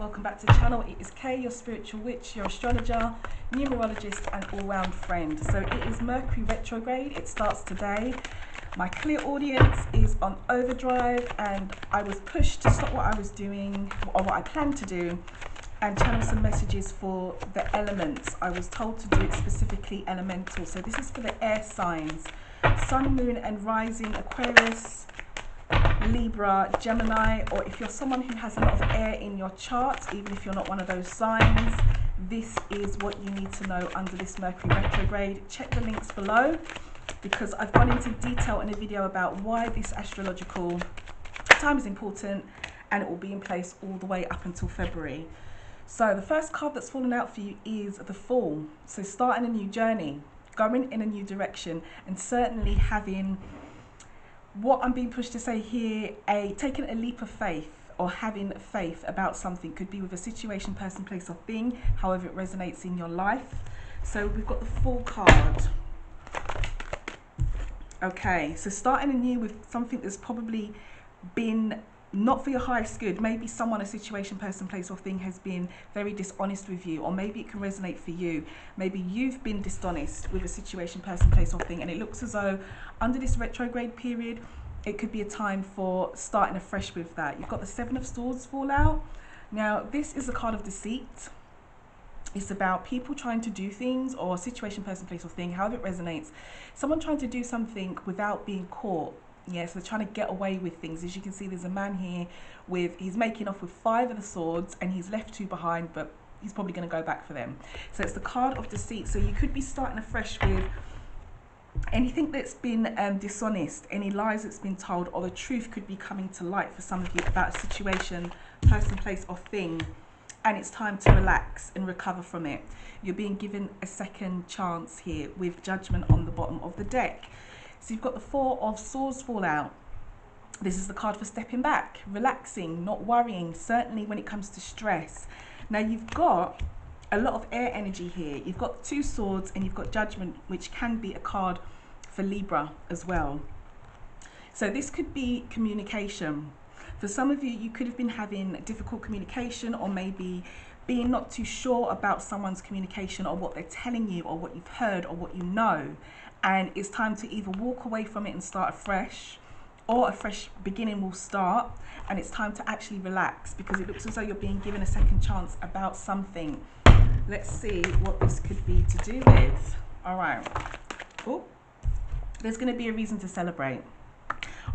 welcome back to the channel. It is Kay, your spiritual witch, your astrologer, numerologist and all-round friend. So it is Mercury Retrograde. It starts today. My clear audience is on overdrive and I was pushed to stop what I was doing or what I planned to do and channel some messages for the elements. I was told to do it specifically elemental. So this is for the air signs: Sun, Moon and Rising, Aquarius, Libra, Gemini, or if you're someone who has a lot of air in your chart, even if you're not one of those signs, this is what you need to know under this Mercury retrograde. Check the links below because I've gone into detail in a video about why this astrological time is important, and it will be in place all the way up until February. So the first card that's fallen out for you is the Fool. So starting a new journey, going in a new direction, and certainly having, what I'm being pushed to say here, taking a leap of faith or having faith about something. Could be with a situation, person, place or thing, however it resonates in your life. So we've got the Fool card. Okay, so starting anew with something that's probably been not for your highest good. Maybe someone, a situation, person, place or thing has been very dishonest with you, or maybe it can resonate for you. Maybe you've been dishonest with a situation, person, place or thing, and it looks as though under this retrograde period it could be a time for starting afresh with that. You've got the Seven of Swords fall out. Now this is a card of deceit. It's about people trying to do things, or situation, person, place or thing, however it resonates. Someone trying to do something without being caught. Yes, they're trying to get away with things. As you can see, there's a man here he's making off with 5 of the swords and he's left 2 behind, but he's probably going to go back for them. So it's the card of deceit. So you could be starting afresh with anything that's been dishonest, any lies that's been told, or the truth could be coming to light for some of you about a situation, person, place or thing, and it's time to relax and recover from it. You're being given a second chance here with Judgment on the bottom of the deck. So you've got the Four of Swords fall out. This is the card for stepping back, relaxing, not worrying, certainly when it comes to stress. Now you've got a lot of air energy here. You've got 2 swords and you've got Judgment, which can be a card for Libra as well. So this could be communication. For some of you, you could have been having difficult communication, or maybe being not too sure about someone's communication or what they're telling you or what you've heard or what you know. And it's time to either walk away from it and start afresh, or a fresh beginning will start, and it's time to actually relax because it looks as though you're being given a second chance about something. Let's see what this could be to do with. All right. Oh, there's going to be a reason to celebrate.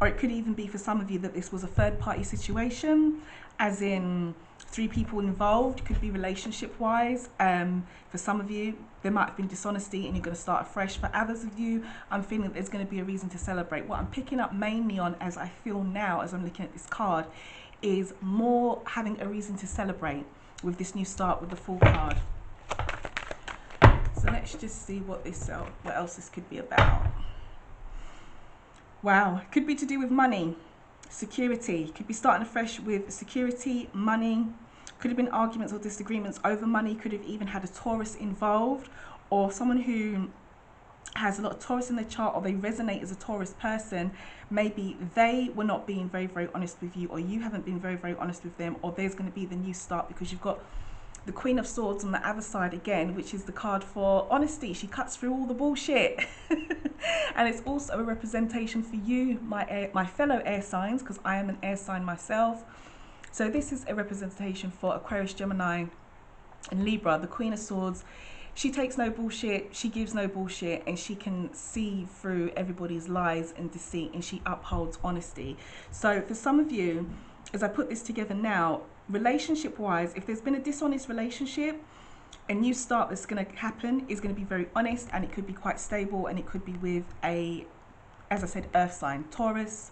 Or it could even be for some of you that this was a third-party situation, as in 3 people involved. Could be relationship-wise. For some of you, there might have been dishonesty and you're going to start afresh. For others of you, I'm feeling that there's going to be a reason to celebrate. What I'm picking up mainly on, as I feel now, as I'm looking at this card, is more having a reason to celebrate with this new start with the Fool card. So let's just see what else this could be about. Wow, could be to do with money, security. Could be starting afresh with security, money. Could have been arguments or disagreements over money. Could have even had a Taurus involved, or someone who has a lot of Taurus in their chart, or they resonate as a Taurus person. Maybe they were not being very, very honest with you, or you haven't been very, very honest with them, or there's going to be the new start because you've got the Queen of Swords on the other side again, which is the card for honesty. She cuts through all the bullshit. And it's also a representation for you, my fellow air signs, because I am an air sign myself. So this is a representation for Aquarius, Gemini and Libra. The Queen of Swords, she takes no bullshit, she gives no bullshit, and she can see through everybody's lies and deceit, and she upholds honesty. So for some of you, as I put this together now, relationship wise, if there's been a dishonest relationship, a new start that's going to happen is going to be very honest, and it could be quite stable, and it could be with a, as I said, earth sign: Taurus,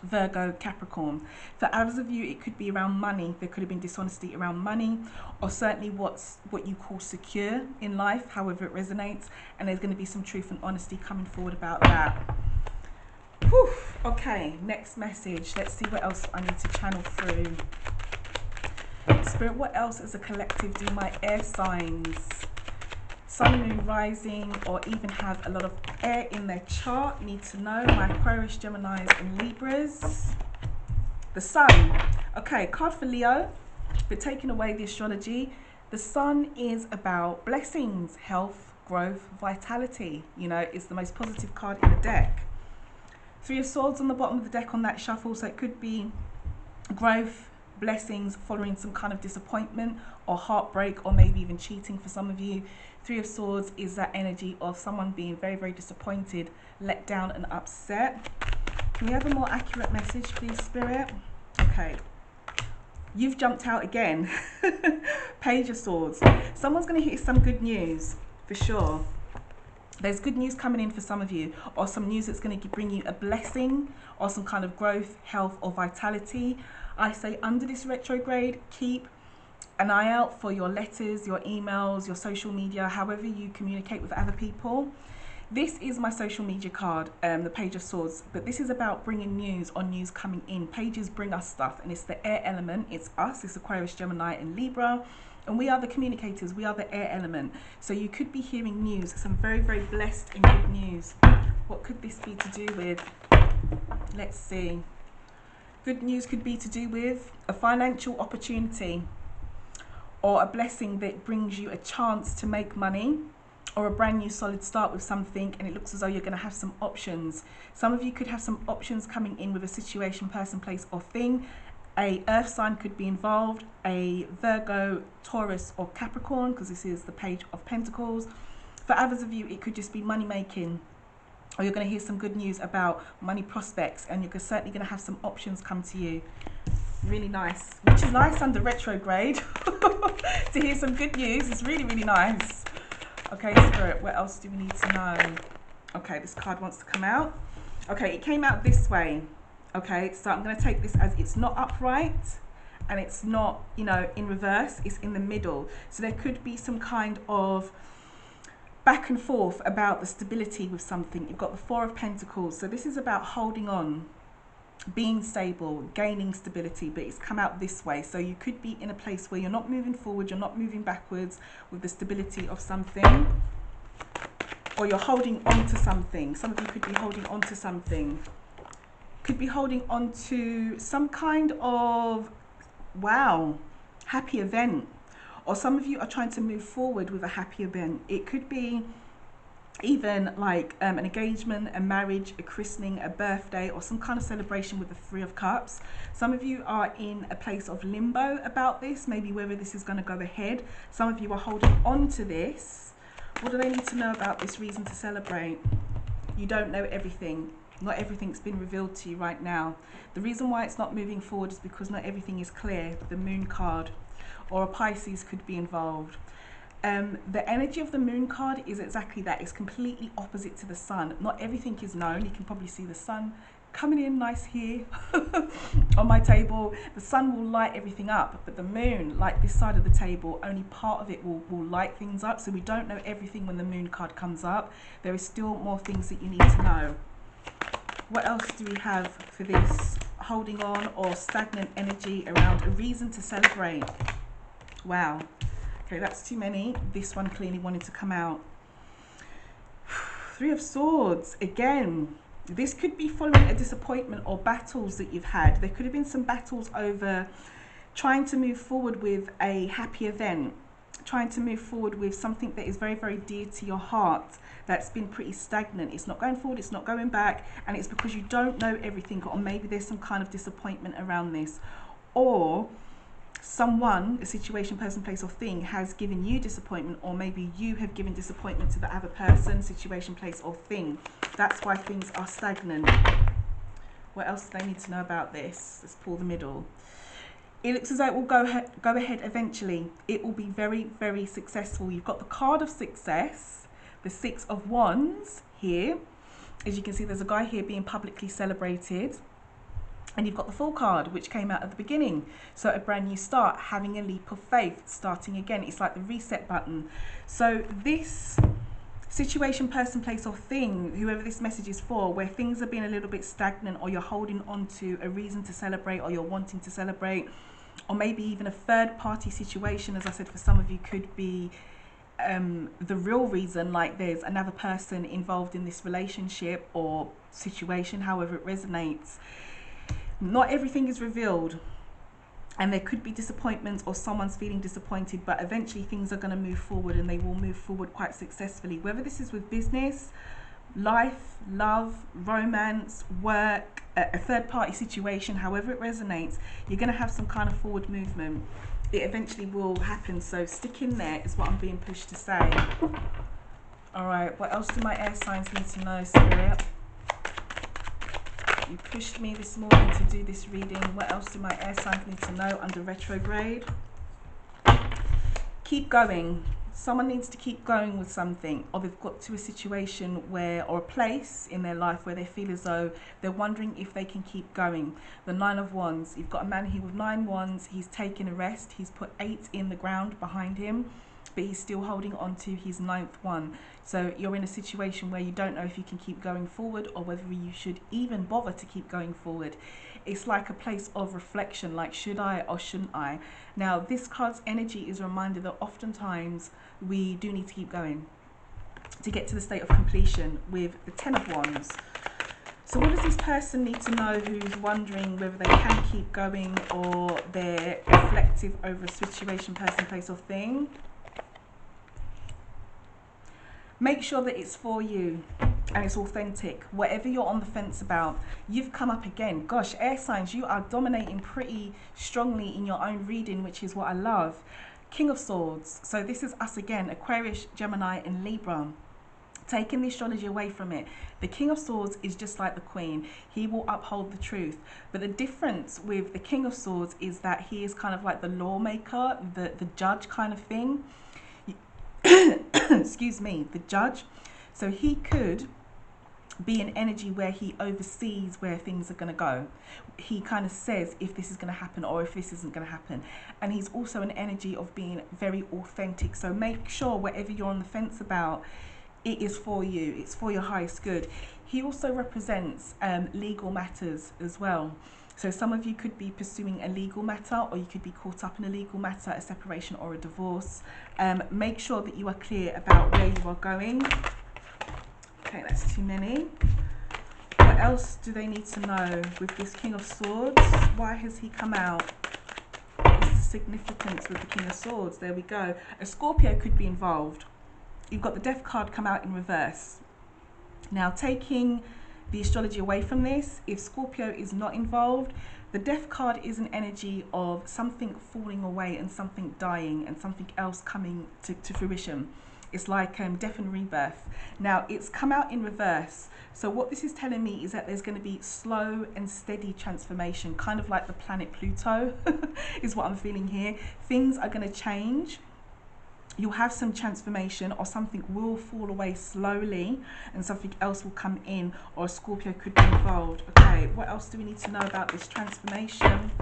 Virgo, Capricorn. For others of you, it could be around money. There could have been dishonesty around money, or certainly what you call secure in life, however it resonates, and there's going to be some truth and honesty coming forward about that. Whew. Okay, next message. Let's see what else I need to channel through. Spirit, what else as a collective do my air signs, Sun, Moon, Rising, or even have a lot of air in their chart need to know? My Aquarius, Geminis and Libras. The Sun. Okay, card for Leo. But taking away the astrology, the sun is about blessings, health, growth, vitality. You know, it's the most positive card in the deck. Three of Swords on the bottom of the deck on that shuffle, so it could be growth, blessings following some kind of disappointment or heartbreak, or maybe even cheating for some of you. Three of Swords is that energy of someone being very, very disappointed, let down and upset. Can we have a more accurate message, please, Spirit? Okay. You've jumped out again. Page of Swords. Someone's going to hear some good news, for sure. There's good news coming in for some of you, or some news that's going to bring you a blessing, or some kind of growth, health, or vitality. I say under this retrograde, keep an eye out for your letters, your emails, your social media, however you communicate with other people. This is my social media card, the Page of Swords, but this is about bringing news or news coming in. Pages bring us stuff, and it's the air element. It's us, it's Aquarius, Gemini, and Libra, and we are the communicators. We are the air element. So you could be hearing news, some very, very blessed and good news. What could this be to do with? Let's see. Good news could be to do with a financial opportunity, or a blessing that brings you a chance to make money, or a brand new solid start with something, and it looks as though you're going to have some options. Some of you could have some options coming in with a situation, person, place, or thing. A earth sign could be involved, a Virgo, Taurus, or Capricorn, because this is the Page of Pentacles. For others of you, it could just be money making, or you're going to hear some good news about money prospects, and you're certainly going to have some options come to you. Really nice, which is nice under retrograde. To hear some good news is really, really nice. Okay, Spirit, what else do we need to know? Okay, this card wants to come out. Okay, it came out this way. Okay, so I'm going to take this as it's not upright, and it's not, you know, in reverse, it's in the middle. So there could be some kind of back and forth about the stability with something. You've got the Four of Pentacles, so this is about holding on, being stable, gaining stability, but it's come out this way. So you could be in a place where you're not moving forward, you're not moving backwards with the stability of something, or you're holding on to something. Some of you could be holding on to something. Could be holding on to some kind of, wow, happy event. Or some of you are trying to move forward with a happy event. It could be even like an engagement, a marriage, a christening, a birthday, or some kind of celebration with the Three of Cups. Some of you are in a place of limbo about this, maybe whether this is going to go ahead. Some of you are holding on to this. What do they need to know about this reason to celebrate? You don't know everything. Not everything's been revealed to you right now. The reason why it's not moving forward is because not everything is clear. The Moon card, or a Pisces could be involved. The energy of the Moon card is exactly that. It's completely opposite to the Sun. Not everything is known. You can probably see the Sun coming in nice here on my table. The Sun will light everything up, but the Moon, like this side of the table, only part of it will light things up. So we don't know everything when the Moon card comes up. There is still more things that you need to know. What else do we have for this? Holding on or stagnant energy around a reason to celebrate. Wow. Okay, that's too many. This one clearly wanted to come out. Three of Swords. Again, this could be following a disappointment or battles that you've had. There could have been some battles over trying to move forward with a happy event, trying to move forward with something that is very, very dear to your heart, that's been pretty stagnant. It's not going forward, it's not going back, and it's because you don't know everything, or maybe there's some kind of disappointment around this. Or someone, a situation, person, place, or thing has given you disappointment, or maybe you have given disappointment to the other person, situation, place, or thing. That's why things are stagnant. What else do they need to know about this? Let's pull the middle. It looks as though it will go ahead eventually. It will be very, very successful. You've got the card of success, the Six of Wands here. As you can see, there's a guy here being publicly celebrated. And you've got the Fool card, which came out at the beginning. So a brand new start, having a leap of faith, starting again. It's like the reset button. So this situation, person, place, or thing, whoever this message is for, where things are being a little bit stagnant, or you're holding on to a reason to celebrate, or you're wanting to celebrate, or maybe even a third party situation, as I said, for some of you could be the real reason, like there's another person involved in this relationship or situation, however it resonates. Not everything is revealed. and there could be disappointments, or someone's feeling disappointed, but eventually things are going to move forward, and they will move forward quite successfully, whether this is with business, life, love, romance, work, a third party situation. However it resonates, you're going to have some kind of forward movement. It eventually will happen, so stick in there is what I'm being pushed to say. All right, what else do my air signs need to know, Spirit? You pushed me this morning to do this reading. What else do my air signs need to know under retrograde? Keep going. Someone needs to keep going with something, or they've got to a situation where, or a place in their life where they feel as though they're wondering if they can keep going. The 9 of Wands. You've got a man here with 9 wands. He's taken a rest. He's put 8 in the ground behind him, but he's still holding on to his 9th one. So you're in a situation where you don't know if you can keep going forward, or whether you should even bother to keep going forward. It's like a place of reflection, like, should I or shouldn't I? Now, this card's energy is a reminder that oftentimes we do need to keep going to get to the state of completion with the 10 of Wands. So what does this person need to know who's wondering whether they can keep going, or they're reflective over a situation, person, place, or thing? Make sure that it's for you and it's authentic. Whatever you're on the fence about, you've come up again. Gosh, air signs, you are dominating pretty strongly in your own reading, which is what I love. King of Swords. So this is us again, Aquarius, Gemini, and Libra. Taking the astrology away from it. The King of Swords is just like the Queen. He will uphold the truth. But the difference with the King of Swords is that he is kind of like the lawmaker, the judge kind of thing. Excuse me, the judge. So he could be an energy where he oversees where things are going to go. He kind of says if this is going to happen or if this isn't going to happen. And he's also an energy of being very authentic. So make sure whatever you're on the fence about, it is for you. It's for your highest good. He also represents legal matters as well. So some of you could be pursuing a legal matter, or you could be caught up in a legal matter, a separation or a divorce. Make sure that you are clear about where you are going. Okay, that's too many. What else do they need to know with this King of Swords? Why has he come out? What is the significance with the King of Swords? There we go. A Scorpio could be involved. You've got the Death card come out in reverse. Now, taking the astrology away from this, if Scorpio is not involved, the Death card is an energy of something falling away and something dying and something else coming to fruition. It's like death and rebirth. Now, it's come out in reverse. So what this is telling me is that there's going to be slow and steady transformation, kind of like the planet Pluto is what I'm feeling here. Things are going to change. You'll have some transformation, or something will fall away slowly and something else will come in, or a Scorpio could be involved. Okay, what else do we need to know about this transformation?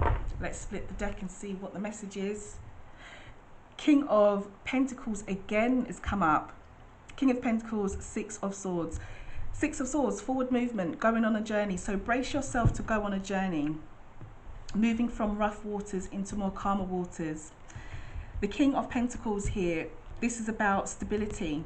Let's split the deck and see what the message is. King of Pentacles again has come up. King of Pentacles, 6 of Swords. 6 of Swords, forward movement, going on a journey. So brace yourself to go on a journey, moving from rough waters into more calmer waters. The King of Pentacles here, this is about stability,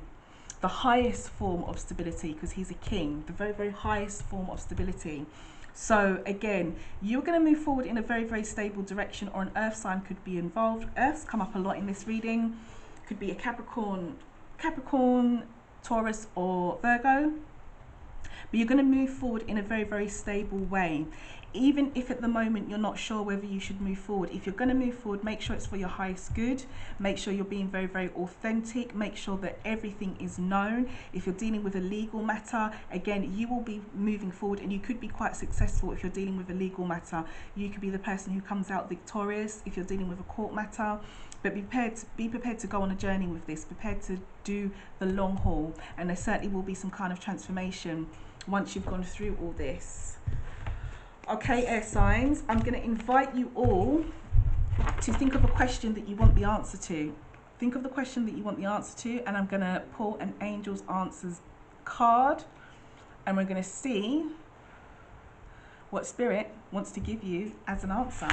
the highest form of stability, because he's a king, the very, very highest form of stability. So again, you're going to move forward in a very, very stable direction, or an earth sign could be involved. Earth's come up a lot in this reading. Could be a Capricorn, Taurus, or Virgo. But you're going to move forward in a very, very stable way. Even if at the moment you're not sure whether you should move forward, if you're going to move forward, make sure it's for your highest good. Make sure you're being very, very authentic. Make sure that everything is known. If you're dealing with a legal matter, again, you will be moving forward, and you could be quite successful if you're dealing with a legal matter. You could be the person who comes out victorious if you're dealing with a court matter. But be prepared to go on a journey with this, prepared to do the long haul, and there certainly will be some kind of transformation once you've gone through all this. Okay, air signs, I'm going to invite you all to think of a question that you want the answer to. Think of the question that you want the answer to, and I'm going to pull an Angel's Answers card, and we're going to see what Spirit wants to give you as an answer.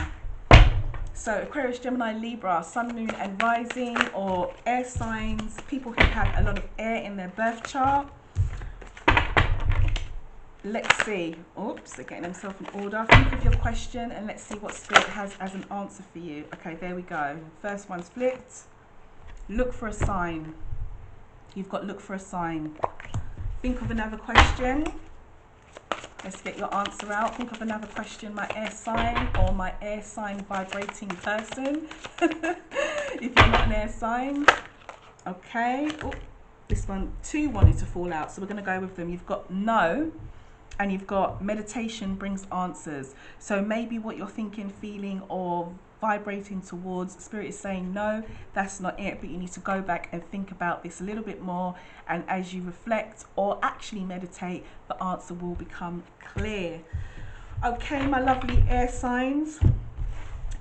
So Aquarius, Gemini, Libra, Sun, Moon, and Rising, or air signs, people who have a lot of air in their birth chart. let's see. Oops, they're getting themselves in order. Think of your question and let's see what Spirit has as an answer for you. Okay, there we go. First one's flipped. Look for a sign. You've got look for a sign. Think of another question. Let's get your answer out. Think of another question, my air sign or my air sign vibrating person. If you're not an air sign. Okay. Oh, this one, 2 wanted to fall out, so we're going to go with them. You've got no, and you've got meditation brings answers. So maybe what you're thinking, feeling, or vibrating towards, Spirit is saying no, that's not it, but you need to go back and think about this a little bit more, and as you reflect or actually meditate, the answer will become clear. Okay, my lovely air signs,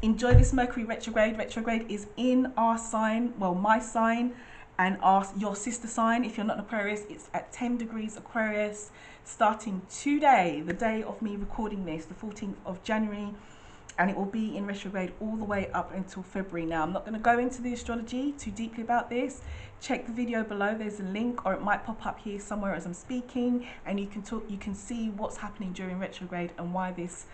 enjoy this Mercury retrograde. Retrograde is in our sign, well, my sign, and your sister sign. If you're not an Aquarius, it's at 10 degrees Aquarius, starting today, the day of me recording this, the 14th of January, and it will be in retrograde all the way up until February. Now, I'm not going to go into the astrology too deeply about this. Check the video below, there's a link, or it might pop up here somewhere as I'm speaking, and you can see what's happening during retrograde and why this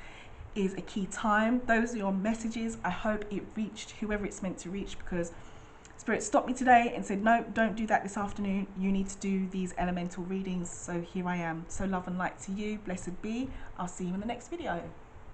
is a key time. Those are your messages. I hope it reached whoever it's meant to reach, because Spirit stopped me today and said, no, don't do that this afternoon. You need to do these elemental readings. So here I am. So love and light to you. Blessed be. I'll see you in the next video.